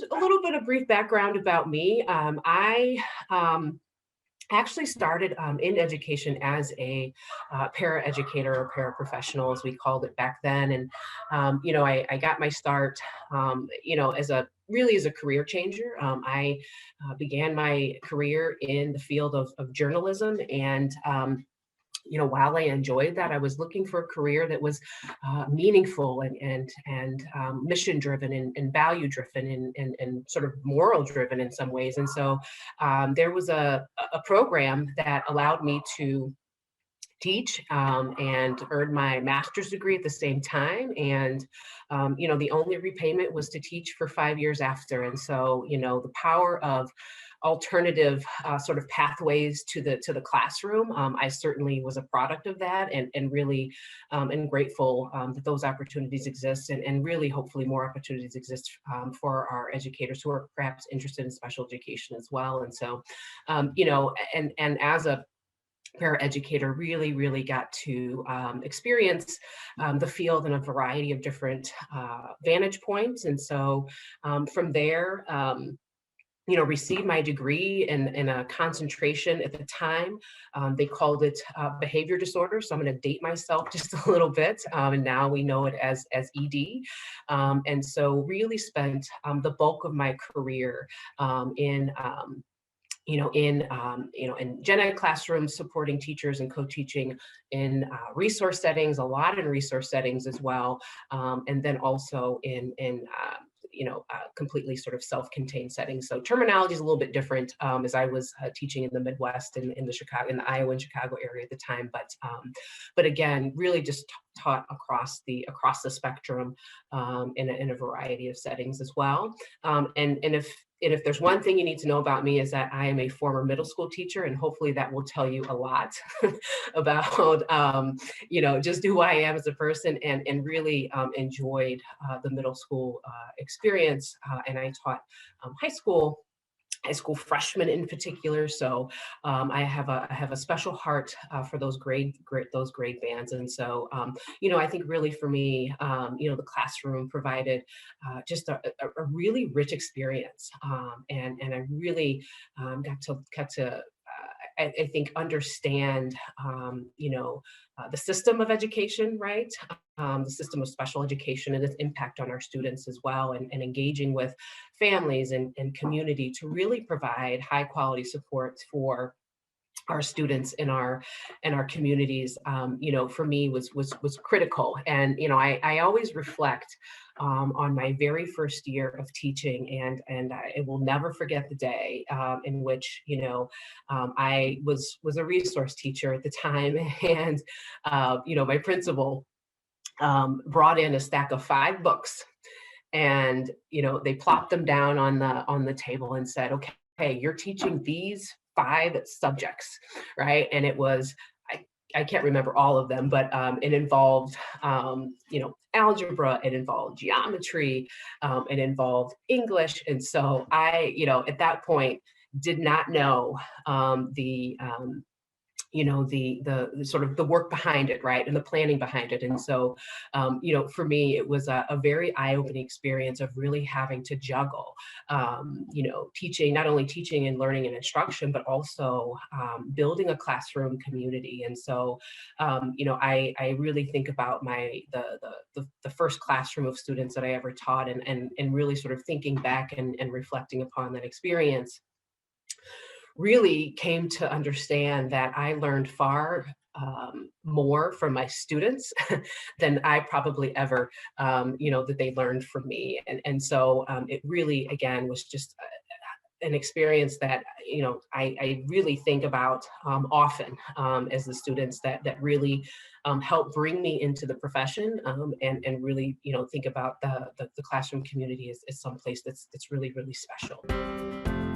just a little bit of brief background about me. I actually started in education as a paraeducator or paraprofessional, as we called it back then. And, I got my start, as a really as a career changer. I began my career in the field of journalism. And, while I enjoyed that, I was looking for a career that was meaningful and mission driven and value driven and sort of moral driven in some ways. And so there was a program that allowed me to teach and earn my master's degree at the same time. And, the only repayment was to teach for 5 years after. And so, the power of alternative sort of pathways to the classroom. I certainly was a product of that, and really and grateful that those opportunities exist, and really hopefully more opportunities exist for our educators who are perhaps interested in special education as well. And so, and as a paraeducator, really got to experience the field in a variety of different vantage points. And so from there, received my degree in a concentration at the time. They called it behavior disorder. So I'm going to date myself just a little bit. And now we know it as ED. And so really spent the bulk of my career in in gen ed classrooms, supporting teachers and co-teaching in resource settings, a lot in resource settings as well, and then also in completely sort of self-contained settings. So terminology is a little bit different, as I was teaching in the Midwest and in the Iowa and Chicago area at the time. But again, really just taught across the spectrum in a variety of settings as well. And if there's one thing you need to know about me, is that I am a former middle school teacher, and hopefully that will tell you a lot about just who I am as a person, and really enjoyed the middle school experience. And I taught high school freshmen in particular. So I have a special heart for those grade bands. And so I think really for me, the classroom provided just a really rich experience, and I really got to I think understand the system of education, right? The system of special education and its impact on our students as well, and engaging with families and community to really provide high quality supports for our students in our communities. For me was critical. And I always reflect on my very first year of teaching, and I will never forget the day in which I was a resource teacher at the time. And my principal brought in a stack of 5 books, and they plopped them down on the table and said, okay, you're teaching these 5 subjects, right? And it was, I can't remember all of them, but it involved algebra, it involved geometry, it involved English. And so I at that point did not know the sort of the work behind it, right, and the planning behind it. And so for me, it was a very eye-opening experience of really having to juggle teaching, not only teaching and learning and instruction, but also building a classroom community. And so I really think about the first classroom of students that I ever taught, and really sort of thinking back and reflecting upon that experience, really came to understand that I learned far more from my students than I probably ever, that they learned from me. And so it really, again, was just an experience that, I really think about often as the students that really helped bring me into the profession, and really, think about the classroom community as someplace that's really, really special.